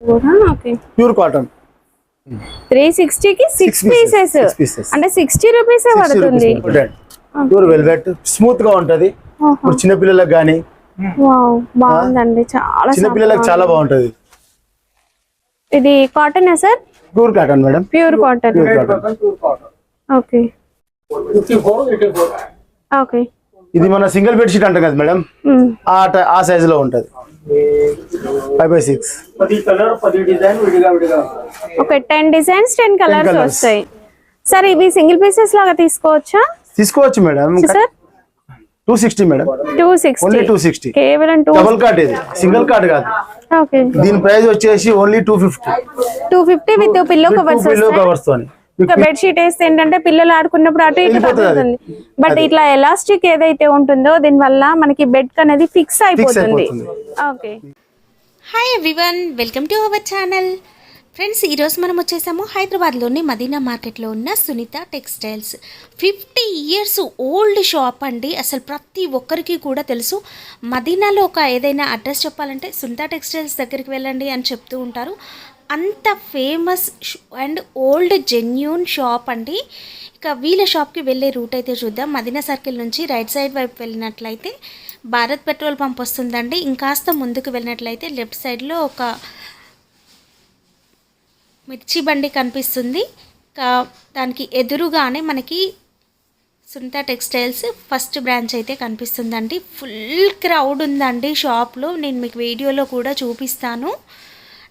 కూడా. Okay, pure cotton 360 కి 6 pieces అంటే 60 రూపీస్ పడుతుంది. ప్యూర్ వెల్వెట్ స్మూత్ గా ఉంటది. ఇప్పుడు చిన్న పిల్లలకు గానీ వావ్ బాగుందండి, చాలా చిన్న పిల్లలకు చాలా బాగుంటది. ఇది cotton sir? Pure cotton madam, pure cotton. Okay okay, ఇది మన సింగిల్ బెడ్ షీట్ అంటాం కదా మేడం, ఆ సైజ్ లో ఉంటది. 5x6. ఓకే, 10 డిజైన్స్ 10 కలర్స్ వస్తాయి. సార్ ఇవి సింగిల్ పీసెస్ లాగా తీసుకోవచ్చా? తీసుకోవచ్చు మేడం. Sir 260 madam, 260 only 260. కేవలం డబుల్ కార్డ్, ఇది సింగిల్ కార్డ్ కాదు. ఓకే, దీని ప్రైస్ వచ్చేసి ఓన్లీ 250 విత్ పిల్లో కవర్స్ తోని. బెడ్ షీట్ వేస్తే ఏంటంటే పిల్లలు ఆడుకున్నప్పుడు అటు ఇటు పడుతుంది. బట్ ఇట్లా ఎలాస్టిక్ ఏదైతే ఉంటుందో దీని వల్ల మనకి బెడ్ అనేది ఫిక్స్ అయిపోతుంది. Okay, hi everyone, welcome to our channel. Friends, ఈరోజు మనం వచ్చేసాము హైదరాబాద్లోని మదీనా మార్కెట్లో ఉన్న Sunitha textiles. 50 years old shop అండి. అసలు ప్రతి ఒక్కరికి కూడా తెలుసు. మదీనాలో ఒక ఏదైనా అడ్రస్ చెప్పాలంటే సునీత టెక్స్టైల్స్ దగ్గరికి వెళ్ళండి అని చెప్తూ ఉంటారు. అంత famous and old genuine shop అండి. ఇక వీళ్ళ షాప్కి వెళ్ళే రూట్ అయితే చూద్దాం. మదీనా సర్కిల్ నుంచి రైట్ సైడ్ వైపు వెళ్ళినట్లయితే భారత్ పెట్రోల్ పంప్ వస్తుందండి. ఇంకాస్త ముందుకు వెళ్ళినట్లయితే లెఫ్ట్ సైడ్లో ఒక మిర్చి బండి కనిపిస్తుంది. దానికి ఎదురుగానే మనకి సునీత టెక్స్టైల్స్ ఫస్ట్ బ్రాంచ్ అయితే కనిపిస్తుందండి. ఫుల్ క్రౌడ్ ఉందండి షాప్లో, నేను మీకు వీడియోలో కూడా చూపిస్తాను.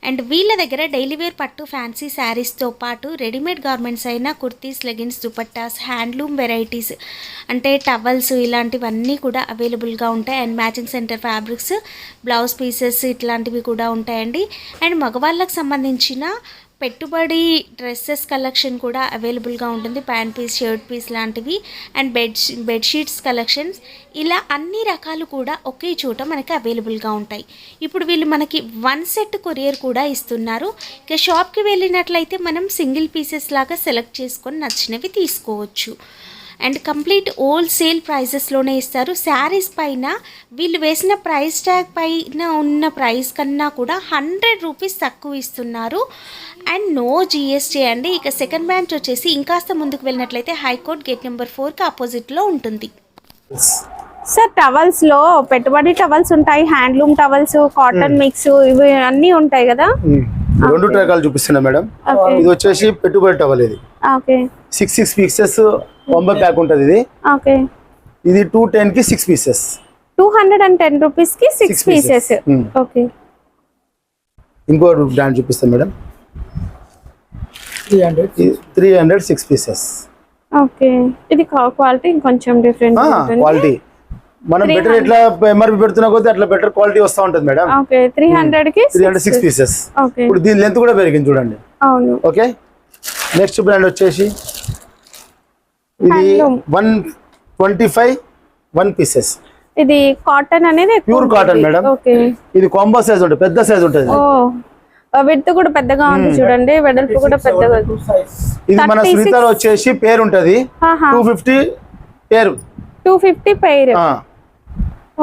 అండ్ వీళ్ళ దగ్గర డైలీ వేర్ పట్టు ఫ్యాన్సీ శారీస్తో పాటు రెడీమేడ్ గార్మెంట్స్ అయిన kurtis, leggings, dupattas, handloom varieties అంటే టవల్స్ ఇలాంటివన్నీ కూడా అవైలబుల్గా ఉంటాయి. And matching centre fabrics, blouse pieces ఇట్లాంటివి కూడా ఉంటాయండి. అండ్ మగవాళ్ళకు సంబంధించిన పెట్టుబడి డ్రెస్సెస్ కలెక్షన్ కూడా అవైలబుల్గా ఉంటుంది. ప్యాంట్ పీస్, షర్ట్ పీస్ లాంటివి అండ్ బెడ్షీట్స్ కలెక్షన్స్, ఇలా అన్ని రకాలు కూడా ఒకే చోట మనకి అవైలబుల్గా ఉంటాయి. ఇప్పుడు వీళ్ళు మనకి 1 సెట్ కొరియర్ కూడా ఇస్తున్నారు. ఇక షాప్కి వెళ్ళినట్లయితే మనం సింగిల్ పీసెస్ లాగా సెలెక్ట్ చేసుకొని నచ్చినవి తీసుకోవచ్చు. అండ్ కంప్లీట్ హోల్సేల్ ప్రైజెస్లోనే ఇస్తారు. శారీస్ పైన వీళ్ళు వేసిన ప్రైస్ ట్యాగ్ పైన ఉన్న ప్రైస్ కన్నా కూడా 100 రూపీస్ తక్కువ ఇస్తున్నారు. అండ్ నో జిఎస్టీ అండి. ఇక సెకండ్ బ్రాంచ్ వచ్చేసి ఇంకాస్త ముందుకు వెళ్ళినట్లయితే హైకోర్ట్ గేట్ నెంబర్ 4కి ఆపోజిట్లో ఉంటుంది. సార్ టవల్స్ లో పెట్టుబడి టవల్స్ ఉంటాయి, హ్యాండ్లూమ్ టవల్స్, కాటన్ మిక్స్, ఇవి అన్ని ఉంటాయి కదా. 2 రకాలు చూపిస్తున్నా మేడం. ఇది వచ్చేసి పెట్టుబడి టవల్. ఇది 6 పీసెస్ కాంబో ప్యాక్ ఉంటది. ఇది ఇది 210 కి 6 పీసెస్, 210 రూపీస్ కి 6 పీసెస్. ఓకే, ఇంకో బ్రాండ్ చూపిస్తాను మేడం. 300 6 పీసెస్. ఓకే, ఇది క్వాలిటీ కొంచెం డిఫరెంట్ ఉంటుంది. క్వాలిటీ మనం బెటర్ ఎట్లా ఎంఆర్పి పెడుతున్నా కొద్దీ అట్లా బెటర్ క్వాలిటీ వస్తూ ఉంటుంది మేడం. ఓకే, 300 కి 6 పీసెస్. ఇప్పుడు దీని లెంత్ కూడా పెరిగింది చూడండి. అవును. ఓకే, నెక్స్ట్ బ్రాండ్ వచ్చేసి ఇది 125 1 పీసెస్. ఇది కాటన్ అనేది ప్యూర్ కాటన్ మేడం. ఇది కాంబో సైజ్ ఉంటుంది, పెద్ద సైజ్ ఉంటుంది. విడ్త్ కూడా పెద్దగా ఉంది చూడండి, వెడల్పు కూడా పెద్దగా. ఇది మన సునీతలో వచ్చేసి పేరు ఉంటది 250 పేరు. 250 పేరు.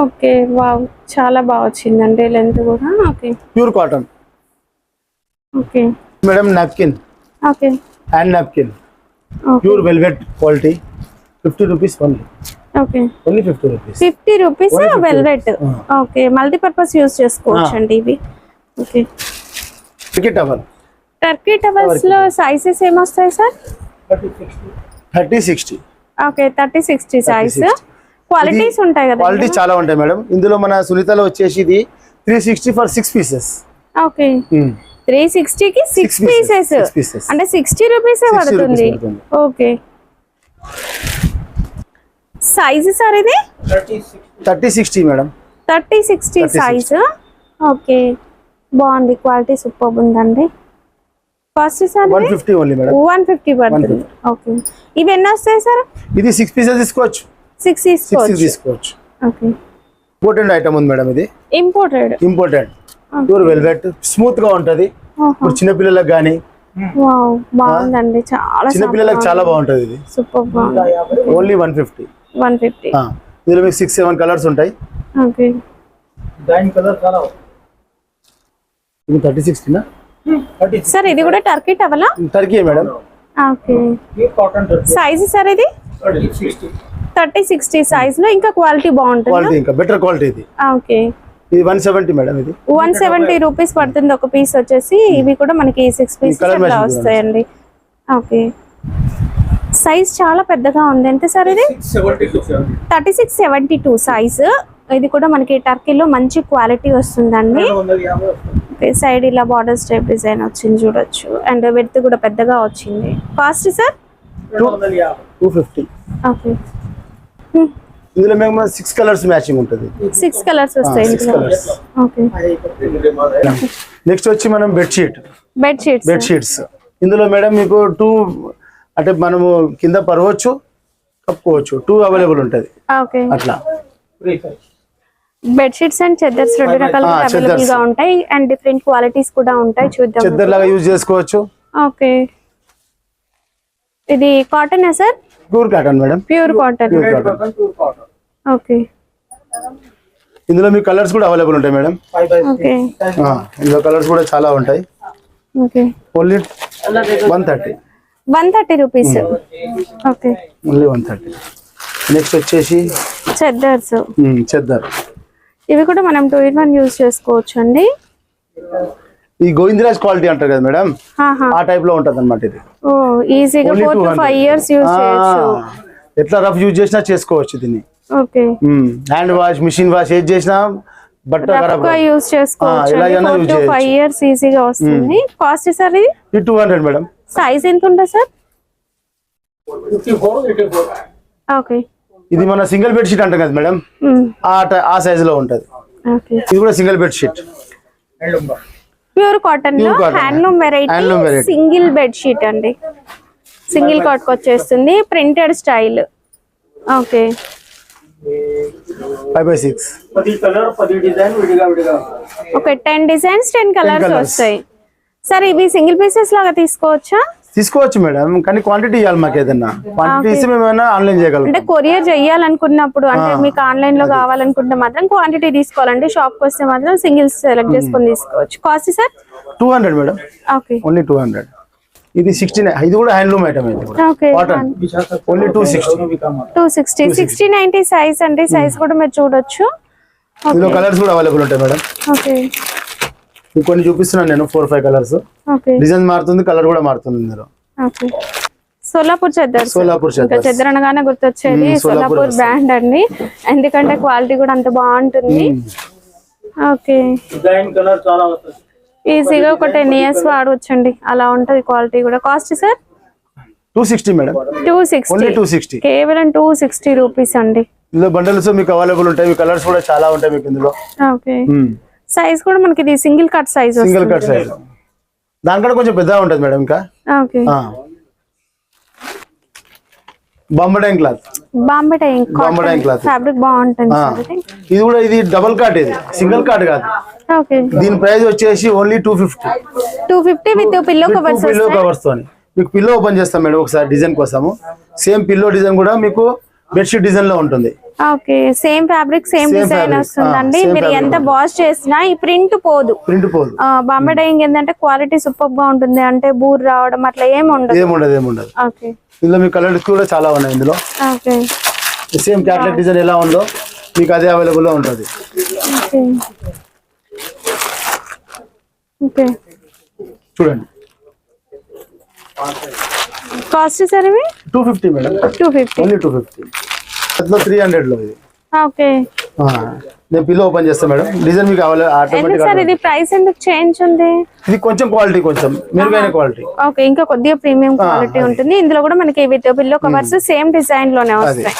ఓకే, వావ్, చాలా బాగా వచ్చిందండి లెంత్ కూడా. Okay, pure cotton. Okay madam, napkin. Okay, hand napkin, pure velvet quality. 50 rupees only. Okay, only 50 rupees. 50 rupees velvet. Okay, multipurpose use చేసుకోవచ్చు అండి ఇవి. ఓకే, టర్కీ టవల్స్ లో సైజెస్ ఏమొస్తాయి సార్? 30 60. Okay, 30 60 size. క్వాలిటీస్ ఉంటాయి కదా. Quality చాలా ఉంటాయి madam. ఇందులో మన సునీతలో వచ్చేసి ఇది 360 ఫర్ 6 పీసెస్. ఓకే, 360 కి 6 పీసెస్ అంటే 60 రూపీస్ పడుతుంది. ఓకే, సైజ్ సార్ ఇది 30 60 మేడం. 30 60 సైజ్. ఓకే, బాగుంది, క్వాలిటీ సూపర్ ఉందండి. Cost sir 150 only madam. 150 పడుతుంది. ఓకే, ఇవి ఎన్ని వస్తాయి సార్? ఇది 6 పీసెస్ తీసుకోవచ్చు. 6 తీసుకోవచ్చు. ఓకే, ఇంపోర్టెడ్ ఐటమ్ ఉంది మేడం. ఇది ఇంపోర్టెడ్ ప్యూర్ వెల్వెట్, స్మూత్ గా ఉంటది. ఇప్పుడు చిన్న పిల్లలకు గానీ బాగుందండి, చాలా చిన్న పిల్లలకు చాలా బాగుంటది. ఇది సూపర్ బాగుంది. ఓన్లీ 150. ఇందులో మీకు 6 7 కలర్స్ ఉంటాయి. ఓకే, ఇది 30 60 నా సార్ ఇది కూడా టర్కీ టవలా? Turkey madam. Okay. Size sir ఇది 30-60 సైజ్ లో, ఇంకా క్వాలిటీ బాగుంటుంది. క్వాలిటీ ఇంకా బెటర్ క్వాలిటీ ఇది. ఓకే. ఇది 170 మేడం. ఇది 170 రూపీస్ పడుతుంది ఒక పీస్ వచ్చేసి. ఇవి కూడా మనకి 6 పీసెస్ అట్లా వస్తాయండి. ఓకే. సైజ్ చాలా పెద్దగా ఉంది. ఎంత సార్ ఇది? 36-72 సైజ్. ఇది కూడా మనకి టర్కీలో మంచి క్వాలిటీ వస్తుందండి. సైడ్ ఇలా బార్డర్స్ టైప్ డిజైన్ వచ్చింది చూడొచ్చు. అండ్ విడ్త్ కూడా పెద్దగా వచ్చింది. Cost sir 250. ఓకే. ఇందులో మేము 6 కలర్స్ మ్యాచింగ్ ఉంటుంది. 6 కలర్స్ వస్తాయి ఇందులో. ఓకే. నెక్స్ట్ వచ్చి మనం బెడ్ షీట్స్. ఇందులో మేడం మీకు 2 అంటే మనము కింద పరవచ్చు, కప్పుకోవచ్చు. 2 అవైలబుల్ ఉంటుంది. ఓకే. అట్లా బెడ్ షీట్స్ అండ్ చెద్దర్స్ 2 రకాలుగా అవైలబుల్ గా ఉంటాయి. అండ్ డిఫరెంట్ క్వాలిటీస్ కూడా ఉంటాయి. చూద్దాం. చెద్దర్ లాగా యూజ్ చేసుకోవచ్చు. ఓకే. ఇది cotton sir? Pure cotton madam. Pure cotton. Okay. ఇందులో మీ కలర్స్ కూడా అవైలబుల్ ఉంటాయి మేడం. ఓకే. ఇందులో కలర్స్ కూడా చాలా ఉంటాయి. Okay. Only 130 rupees. Okay. Only 130. Next వచ్చేసి చెద్దర్స్. చెద్దర్. ఇవి కూడా మనం 2-in-1 యూజ్ చేసుకోవచ్చు అండి. ఈ గోవిందరాజ్ క్వాలిటీ అంటారు కదా మేడం, ఆ టైప్ లో ఉంటది అన్నమాట ఇది. ఓ ఈజీగా 4 to 5 years యూజ్ చేయొచ్చు. ఎట్లా రఫ్ యూజ్ చేసినా చేసుకోవచ్చు దీన్ని. Okay. Hand wash, machine wash ఏది చేసినా బట్ట ఖరాబ్ గా యూజ్ చేసుకోవచ్చు. 4 to 5 years ఈజీగా వస్తుంది. కాస్ట్ సార్ ఇది? 200 మేడం. సైజ్ ఎంత ఉంటుంది సార్? 54. ఓకే. ఇది మన సింగిల్ బెడ్ షీట్ అంటాం కదా మేడం, ఆ సైజ్ లో ఉంటది. ఓకే. ఇది కూడా single bed sheet. Pure cotton లో handloom variety single bed sheet అండి. సింగిల్ కాట్ వచ్చేస్తుంది. Printed style. Okay. 5x6. Okay. 10 designs 10 colours వస్తాయి. సార్ ఇవి సింగిల్ పీసెస్ లాగా తీసుకోవచ్చా? తీసుకోవచ్చు మేడం, కానీ క్వాంటిటీ ఇవ్వాలి మాకు. ఏదన్నా క్వాంటిటీ ఇస్తే మేము ఏమైనా ఆన్లైన్ చేయగలం. అంటే కొరియర్ చేయాలనుకున్నప్పుడు, అంటే మీకు ఆన్లైన్ లో కావాలనుకుంటే మాత్రం క్వాంటిటీ తీసుకోవాలండి. షాప్ కి వస్తే మాత్రం సింగిల్స్ సెలెక్ట్ చేసుకొని తీసుకోవచ్చు. Cost sir? 200 madam. Okay. Only 200. ఇది 69. ఇది కూడా హ్యాండ్లూమ్ ఐటమ్. ఇది ఓకే. కాటన్. ఓన్లీ 260. 60-90 సైజ్ అండి. సైజ్ కూడా మీరు చూడొచ్చు. ఇందులో కలర్స్ కూడా అవైలబుల్ ఉంటాయి మేడం. ఓకే. కొన్ని చూపిస్తున్నాను నేను 4-5 కలర్స్. ఓకే. డిజైన్ మారుతుంది, కలర్ కూడా మారుతుంది ఇందులో. ఓకే. సోలాపూర్ చెద్దర్. ఇంకా చెద్దర్ అనగానే గుర్తొచ్చేది సోలాపూర్ బ్రాండ్ అండి. ఎందుకంటే క్వాలిటీ కూడా అంత బాగుంటుంది. ఓకే. ఈజీగా ఒక 10 years వాడవచ్చండి. అలా ఉంటది క్వాలిటీ కూడా. Cost sir? 260 మేడం. 260. కేవలం 260 రూపీస్ అండి. ఇందులో బండల్స్ మీకు అవైలబుల్ ఉంటాయి. కలర్స్ కూడా చాలా ఉంటాయి మీకు ఇందులో. ఓకే. సైజ్ కూడా మనకి ఇది single cut size. Single cut size. దానికంటే కొంచెం పెద్దగా ఉంటుంది మేడం ఇంకా. Okay. Bombay cloth. Bombay cloth fabric బాగుంటుంది. ఇది కూడా ఇది డబుల్ కాట్, ఇది సింగిల్ కాట్ కాదు. ఓకే. దీని ప్రైస్ వచ్చేసి only 250 with pillow covers. Pillow covers తోని మీకు పిల్లో ఓపెన్ చేస్తాం మేడం ఒకసారి డిజైన్ కోసము. సేమ్ పిల్లో డిజైన్ కూడా మీకు బెడ్షీట్ డిజైన్ లో ఉంటుంది. Okay. Same fabric same design వస్తుందండి. మీరు ఎంత వాష్ చేసినా ఈ ప్రింట్ పోదు. బాంబే డైయింగ్ ఏంటంటే క్వాలిటీ సూపర్ గా ఉంటుంది. అంటే బూర్ రావడం అట్లా ఏమి ఉండదు. ఓకే. ఇందులో మీ కలర్స్ కూడా చాలా ఉన్నాయి ఇందులో. ఓకే. సేమ్ క్యాట్లాగ్ డిజైన్ ఎలా ఉందో మీకు అదే అవైలబుల్ గా ఉంటుంది. ఓకే. చూడండి. కాస్ట్ సార్ ఇవి? 250 మేడం. 250. ఓన్లీ 250. అట్లా 300 లో ఇది. ఓకే. నేను పిల్లో ఓపెన్ చేస్తా మేడం. డిజైన్ మీకు ఆటోమేటిక్ గా. ఇది ప్రైస్ ఎందుకు చేంజ్ ఉంది? ఇది కొంచెం క్వాలిటీ కొంచెం మెరుగైన క్వాలిటీ. ఓకే. ఇంకా కొద్దిగా ప్రీమియం క్వాలిటీ ఉంటుంది. ఇందులో కూడా మనకి with pillow covers same design లోనే వస్తాయి.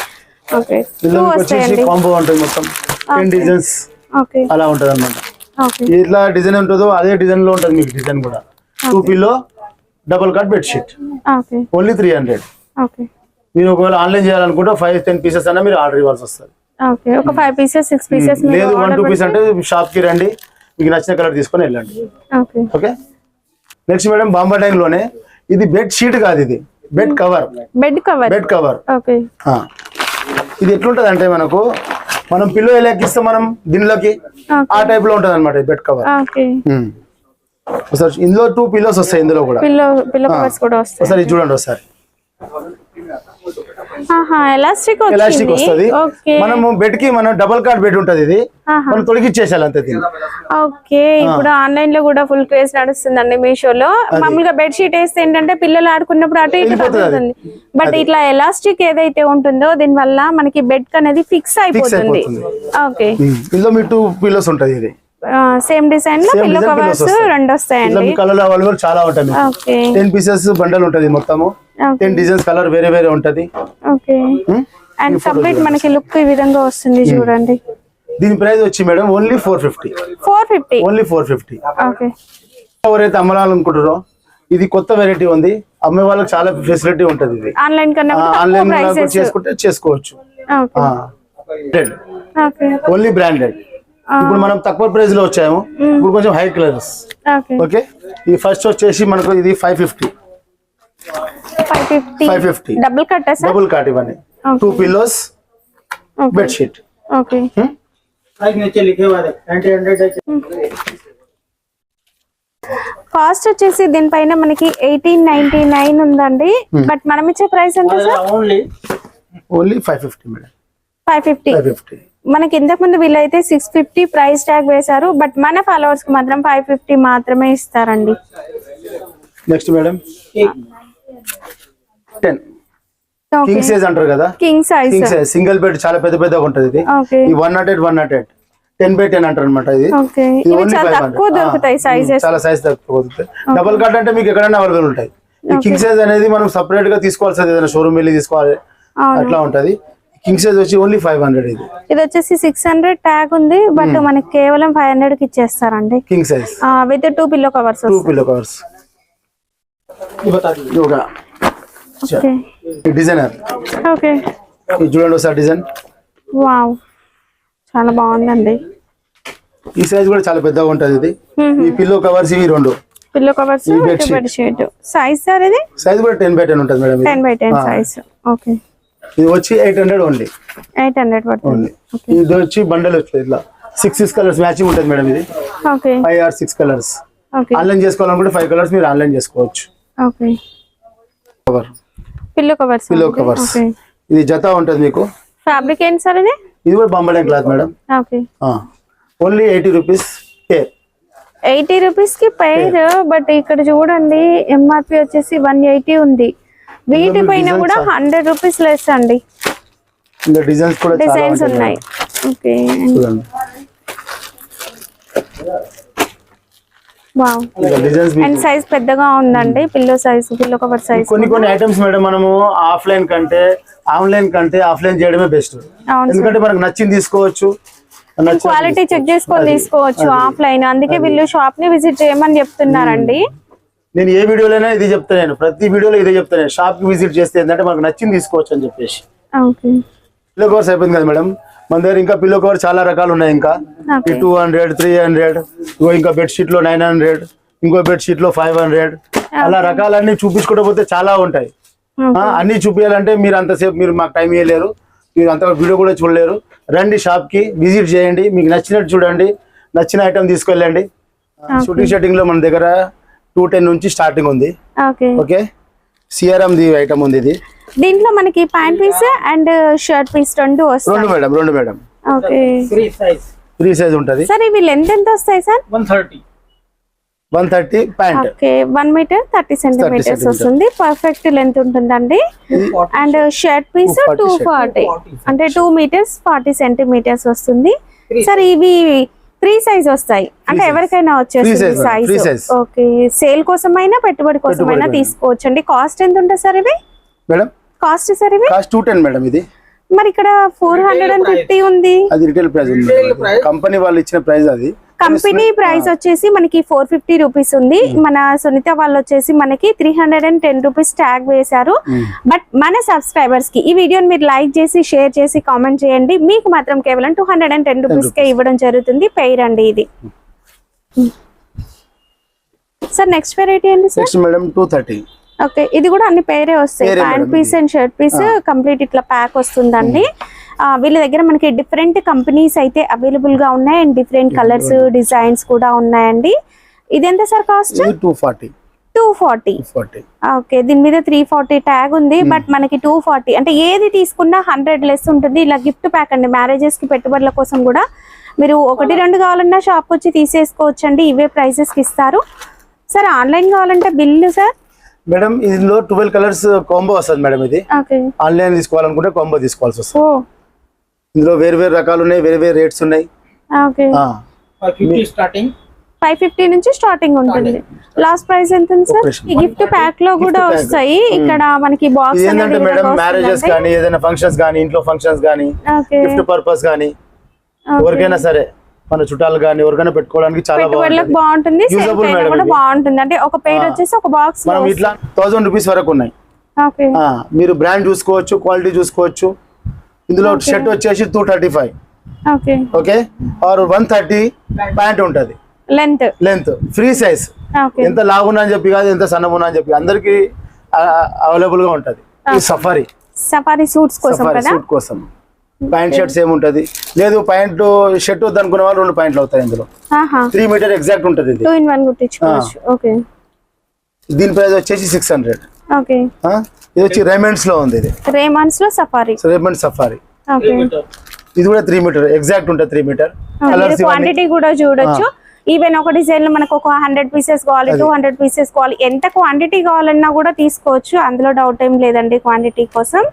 ఓకే. ఇందులో వచ్చేసి కాంబో ఉంటుంది మొత్తం 10 డిజైన్స్. ఓకే. అలా ఉంటది అన్నమాట. ఓకే. ఇట్లా డిజైన్ ఉంటుందో అదే డిజైన్ లో ఉంటుంది మీకు డిజైన్ కూడా. 2 pillow double cut bed sheet. Okay. Only 300. Okay. మీరు ఒకవేళ ఆన్లైన్ చేయాలనుకుంటే 5-10 పీసెస్ అన్న మీరు ఆర్డర్ ఇవ్వాల్సి వస్తుంది. ఓకే. ఒక 5 పీసెస్ 6 పీసెస్ లేదు 1-2 పీస్ అంటే షాప్ కి రండి, మీకు నచ్చిన కలర్ తీసుకొని వెళ్ళండి. Okay. Okay. Next madam Bombay dyeing లోనే ఇది బెడ్ షీట్ కాదు, ఇది bed cover. Bed cover. Okay. ఇది ఎట్లుంటది అంటే మనకు మనం పిల్లో ఎలా ఎక్కిస్తాం మనం దీనిలోకి, ఆ టైప్ లో ఉంటది అనమాట బెడ్ కవర్. ఓకే. ఒకసారి ఇందులో 2 పిల్లోస్ వస్తాయి, ఇందులో కూడా పిల్లో కవర్స్ కూడా వస్తాయి. ఒకసారి ఇది చూడండి ఒకసారి. ఎలాస్టిక్ వస్తుంది. మనము బెడ్ కి మనం డబుల్ కార్డ్ బెడ్ ఉంటది, ఇది మనం తొలగిచ్చేసాలి అంతే దీన్ని. ఓకే, ఇప్పుడు ఆన్లైన్ లో కూడా ఫుల్ క్రేజ్ నడుస్తుందండి మీషోలో. మామూలుగా బెడ్ షీట్ వేస్తే ఏంటంటే పిల్లలు ఆడుకున్నప్పుడు అటు ఇటు తగ్గుతుంది. బట్ ఇట్లా ఎలాస్టిక్ ఏదైతే ఉంటుందో దీని వల్ల మనకి బెడ్ అనేది ఫిక్స్ అయిపోతుంది. ఓకే, ఇందులో మీ 2 పిల్లోస్ ఉంటది, ఇది సేమ్ డిజైన్ లో పిల్లో కవర్స్ 2 వస్తాయండి. కలర్ అవైలబుల్ చాలా ఉంటాయి. 10 పీసెస్ బండల్ ఉంటది మొత్తము. 10 డిజైన్స్ కలర్ వేరే వేరే ఉంటది. ఓకే, అండ్ కంప్లీట్ మనకి లుక్ ఈ విధంగా వస్తుంది చూడండి. దీని ప్రైస్ వచ్చి మేడం ఓన్లీ 450. ఓన్లీ 450. ఓకే, ఎవరైతే అమ్మాలనుకుంటారో ఇది కొత్త వెరైటీ ఉంది, అమ్మే వాళ్ళకి చాలా ఫెసిలిటీ ఉంటది. ఇది ఆన్లైన్ కన్నా ఆన్లైన్ చేసుకుంటే చేసుకోవచ్చు. Only branded. ఇప్పుడు మనం తక్కువ ప్రైస్ లో వచ్చాము, ఇప్పుడు కొంచెం హై కలర్స్. ఓకే, ఈ ఫస్ట్ వచ్చేసి మనకు ఇది 550. డబుల్ కట్ ఇవన్నీ 2 pillows bed sheet. Okay, cost వచ్చేసి దీనిపైన మనకి 1899 ఉందండి. బట్ మనం ఇచ్చే ప్రైస్ ఎంత సార్? Only 550 madam. 550. మనకి ఇంతకు ముందు వీళ్ళైతే 650 ప్రైస్ ట్యాగ్ వేశారు. బట్ మన ఫాలోవర్స్ కి మాత్రం 550 మాత్రమే ఇస్తారండి. నెక్స్ట్ మేడం 10 కింగ్ సైజ్ అంటారు కదా, కింగ్ సైజ్ సింగిల్ బెడ్ చాలా పెద్ద పెద్దగా ఉంటది. ఇది 108 10x10 అంటారు అనమాట. ఇది తక్కువ దొరుకుతాయి సైజెస్, చాలా సైజ్ తక్కువ దొరుకుతాయి. డబుల్ కట్ అంటే మీకు ఎక్కడైనా అవైలబుల్ ఉంటాయి. ఈ కింగ్ సైజ్ అనేది మనం సెపరేట్ గా తీసుకోవాల్సింది, ఏదైనా షోరూమ్ వెళ్ళి తీసుకోవాలి అట్లా ఉంటది. కింగ్ సైజ్ వచ్చి ఓన్లీ 500. ఇది వచ్చేసి 600 ట్యాగ్ ఉంది. బట్ మనకి కేవలం 500 కి ఇచ్చేస్తారండి. King size with 2 pillow covers. 2 pillow covers. Designer. Okay, చూడండి ఒకసారి డిజైన్. వావ్, చాలా బాగుందండి. ఈ సైజ్ కూడా చాలా పెద్దగా ఉంటది. ఇది ఈ పిల్లో కవర్స్ ఇవి 2 pillow covers bed sheet. Size sir ఇది? సైజ్ కూడా 10x10 ఉంటది మేడం. 10x10 size. ఓకే, ఇది వచ్చి 800 ఓన్లీ. 800 పడుతుంది. ఇది వచ్చి బండల్ వస్తుంది, ఇట్లా 6 కలర్స్ మ్యాచింగ్ ఉంటుంది మేడం. ఇది 5 or 6 కలర్స్. ఆన్లైన్ చేసుకోవాలనుకుంటే 5 కలర్స్ మీరు ఆన్లైన్ చేసుకోవచ్చు. Okay, cover pillow covers. ఇది జత ఉంటుంది మీకు. ఫ్యాబ్రిక్ ఏంటి సార్ ఇది? ఇది కూడా Bombay cloth madam. Okay, only 80 rupees pair. 80 rupees కి పైర్. బట్ ఇక్కడ చూడండి ఎంఆర్పి వచ్చేసి 180 ఉంది. వీటిపైన కూడా 100 రూపీస్ లెస్ అండి. డిజైన్స్ ఉన్నాయి. ఓకే, వావ్, అండ్ సైజ్ పెద్దగా ఉందండి. Pillow size, pillow cover size. కొన్ని ఐటమ్స్ మేడం మనము ఆఫ్లైన్ కంటే ఆఫ్లైన్ చేయడమే బెస్ట్. ఎందుకంటే మనకు నచ్చింది తీసుకోవచ్చు, క్వాలిటీ చెక్ చేసుకొని తీసుకోవచ్చు ఆఫ్లైన్. అందుకే వీళ్ళు షాప్ ని విజిట్ చేయమని చెప్తున్నారండి. నేను ఏ వీడియోలోనే ఇది చెప్తాను, ప్రతి వీడియోలో ఇదే చెప్తాను. షాప్ కి విజిట్ చేస్తే ఏంటంటే మనకు నచ్చింది తీసుకోవచ్చు అని చెప్పేసి. పిల్లో కవర్స్ అయిపోయింది కదా మేడం. మన దగ్గర ఇంకా పిల్లో కవర్ చాలా రకాలు ఉన్నాయి. ఇంకా 200, 300, ఇంకా బెడ్ షీట్ లో 900, ఇంకో బెడ్ షీట్ లో 500, అలా రకాలన్నీ చూపించుకుంటూ పోతే చాలా ఉంటాయి. అన్ని చూపించాలంటే మీరు అంతసేపు మీరు మాకు టైం ఇవ్వలేరు, మీరు అంత వీడియో కూడా చూడలేరు. రండి షాప్ కి విజిట్ చేయండి, మీకు నచ్చినట్టు చూడండి, నచ్చిన ఐటమ్ తీసుకెళ్ళండి. షూటింగ్ షర్టింగ్ లో మన దగ్గర 210 నుంచి స్టార్టింగ్ ఉంది. ఓకే, సిఆర్ఎం ది ఐటమ్ ఉంది. ఇది దీంట్లో మనకి pant piece and shirt piece 2 వస్తాయి. 2 మేడం. ఓకే, ఫ్రీ సైజ్ ఉంటది. సార్ ఇవి లెంత్ ఎంత వస్తాయి sir? 130 pant. Okay, 1 metre 30 centimetres వస్తుంది. పర్ఫెక్ట్ లెంత్ ఉంటుందండి. అండ్ షర్ట్ పీస్ 240 అంటే 2 మీటర్స్ 40 సెంటీమీటర్స్ వస్తుంది. సార్ ఇవి 3 సైజ్ వస్తాయి అంటే ఎవరికైనా వచ్చేస్తుంది సైజ్. ఓకే, సేల్ కోసమైనా పెట్టుబడి కోసమైనా తీసుకోవచ్చు అండి. కాస్ట్ ఎంత ఉంటుంది సార్ ఇవి మేడం? కాస్ట్ సార్ ఇవి 210 మేడం. ఇది మరి ఇక్కడ 450 ఉంది. అది రిటైల్ ప్రైస్ ఉంది, కంపెనీ వాళ్ళు ఇచ్చిన ప్రైస్. అది కంపెనీ ప్రైస్ వచ్చేసి మనకి 450 రూపీస్ ఉంది. మన సునీత వాళ్ళు వచ్చేసి మనకి 310 రూపీస్ ట్యాగ్ వేశారు. బట్ మన సబ్స్క్రైబర్స్ కి ఈ వీడియోని మీరు లైక్ చేసి, షేర్ చేసి, కామెంట్ చేయండి. మీకు మాత్రం కేవలం 210 రూపీస్ కే ఇవ్వడం జరుగుతుంది. పెయిర్ అండి ఇది. సార్ నెక్స్ట్ వెరైటీ ఏంటి సార్? Next madam 230. ఓకే, ఇది కూడా అన్ని పేరే వస్తాయి. Pant piece and shirt piece complete ఇట్లా ప్యాక్ వస్తుందండి. వీళ్ళ దగ్గర మనకి డిఫరెంట్ కంపెనీస్ అయితే అవైలబుల్ గా ఉన్నాయి. అండ్ డిఫరెంట్ కలర్స్, డిజైన్స్ కూడా ఉన్నాయండి. ఇది ఎంత సార్ కాస్ట్? ఇది 240. 240. ఓకే, దీని మీద 340 ట్యాగ్ ఉంది, బట్ మనకి 240 అంటే ఏది తీసుకున్నా 100 లెస్ ఉంటుంది. ఇలా గిఫ్ట్ ప్యాక్ అండి, మ్యారేజెస్ కి పెట్టుబడుల కోసం కూడా మీరు 1-2 కావాలన్నా షాప్ వచ్చి తీసేసుకోవచ్చు అండి, ఇవే ప్రైసెస్ కి ఇస్తారు. సార్ ఆన్లైన్ కావాలంటే బిల్లు సార్? మేడం ఇందులో 12 కలర్స్ కాంబో వస్తుంది మేడం. ఇది ఆన్లైన్ తీసుకోవాలనుకుంటే కాంబో తీసుకోవాల్సి వస్తుంది. ఇందులో వేరు రకాలు ఉన్నాయి, వేరే రేట్స్ ఉన్నాయి. ఓకే, 550 నుంచి స్టార్టింగ్ ఉంటుంది. లాస్ట్ ప్రైస్ ఎంత ఉంది సార్? ఈ గిఫ్ట్ ప్యాక్ లో కూడా వస్తాయి. ఇక్కడ మనకి బాక్స్ ఏంటంటే మేడం మ్యారేజెస్ కానీ ఏదైనా ఫంక్షన్స్ కానీ ఇంట్లో ఫంక్షన్స్ కానీ గిఫ్ట్ పర్పస్ కానీ ఎవరికైనా సరే మన చుట్టాలు కానీ ఎవరికైనా పెట్టుకోవడానికి చాలా బాగుంటుంది. బాగుంటుంది అంటే ఒక పేరు వచ్చేసి ఒక బాక్స్ మనం ఇట్లా 1000 రూపీస్ వరకు ఉన్నాయి. మీరు బ్రాండ్ చూసుకోవచ్చు, క్వాలిటీ చూసుకోవచ్చు. ఇందులో షర్ట్ వచ్చేసి 235. ఓకే, ఆర్ 130 ప్యాంట్ ఉంటది. Length free size. ఎంత లాగున్నా అని చెప్పి కాదు, ఎంత సన్నమున్నా అని చెప్పి అందరికి అవైలబుల్ గా ఉంటది. సఫారీ సూట్స్ కోసం ప్యాంట్ షర్ట్స్ ఏముంటది లేదు, ప్యాంట్ షర్ట్ వద్దు అనుకునే వాళ్ళు 2 ప్యాంట్లు అవుతాయి. ఇందులో 3 మీటర్ ఎగ్జాక్ట్ ఉంటది. దీని ప్రైస్ వచ్చేసి 600. ఇది వచ్చి రేమండ్స్ లో ఉంది. ఇది రేమండ్స్ లో సఫారీ. ఇది కూడా 3 మీటర్ ఎగ్జాక్ట్ ఉంటుంది. 3 మీటర్ క్వాంటిటీ కూడా చూడొచ్చు. ఈవెన్ ఒక డిజైన్ లో మనకు ఒక 100 పీసెస్ కావాలి, 200 పీసెస్ కావాలి, ఎంత క్వాంటిటీ కావాలన్నా కూడా తీసుకోవచ్చు. అందులో డౌట్ ఏం లేదండి క్వాంటిటీ కోసం.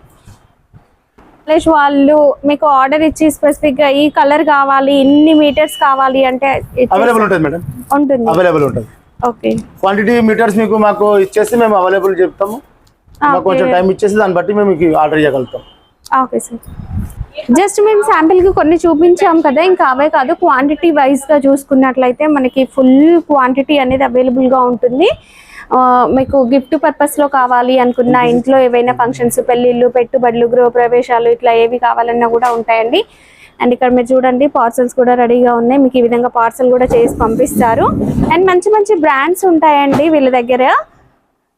వాళ్ళు మీకు ఆర్డర్ ఇచ్చి స్పెసిఫిక్ గా ఈ కలర్ కావాలి, ఇన్ని మీటర్స్ కావాలి అంటే అవైలబుల్ ఉంటుంది మేడం. అవైలబుల్ ఉంటుంది. ఓకే, క్వాంటిటీ మీటర్స్ మీకు మాకు ఇచ్చేసి మేము అవైలబుల్ చెప్తాము. మాకు కొంచెం టైం ఇచ్చేసి దాన్ని బట్టి మేము మీకు ఆర్డర్ చేయగలుగుతాం. ఓకే సార్, జస్ట్ మేము శాంపిల్ కి కొన్ని చూపించాం కదా, ఇంకా అవే కాదు క్వాంటిటీ వైజ్ గా చూసుకున్నట్లయితే మనకి ఫుల్ క్వాంటిటీ అనేది అవైలబుల్ గా ఉంటుంది. మీకు గిఫ్ట్ పర్పస్ లో కావాలి అనుకున్న, ఇంట్లో ఏవైనా ఫంక్షన్స్, పెళ్లిళ్ళు, పెట్టుబడులు, గృహ ప్రవేశాలు ఇట్లా ఏవి కావాలన్నా కూడా ఉంటాయండి. అండ్ ఇక్కడ మీరు చూడండి పార్సల్స్ కూడా రెడీగా ఉన్నాయి. మీకు ఈ విధంగా పార్సల్ కూడా చేసి పంపిస్తారు. అండ్ మంచి బ్రాండ్స్ ఉంటాయండి వీళ్ళ దగ్గర.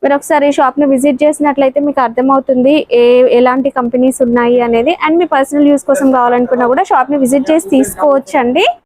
మీరు ఒకసారి షాప్ ని విజిట్ చేసినట్లయితే మీకు అర్థమవుతుంది ఎలాంటి కంపెనీస్ ఉన్నాయి అనేది. అండ్ మీ పర్సనల్ యూస్ కోసం కావాలనుకున్నా కూడా షాప్ ని విజిట్ చేసి తీసుకోవచ్చు అండి.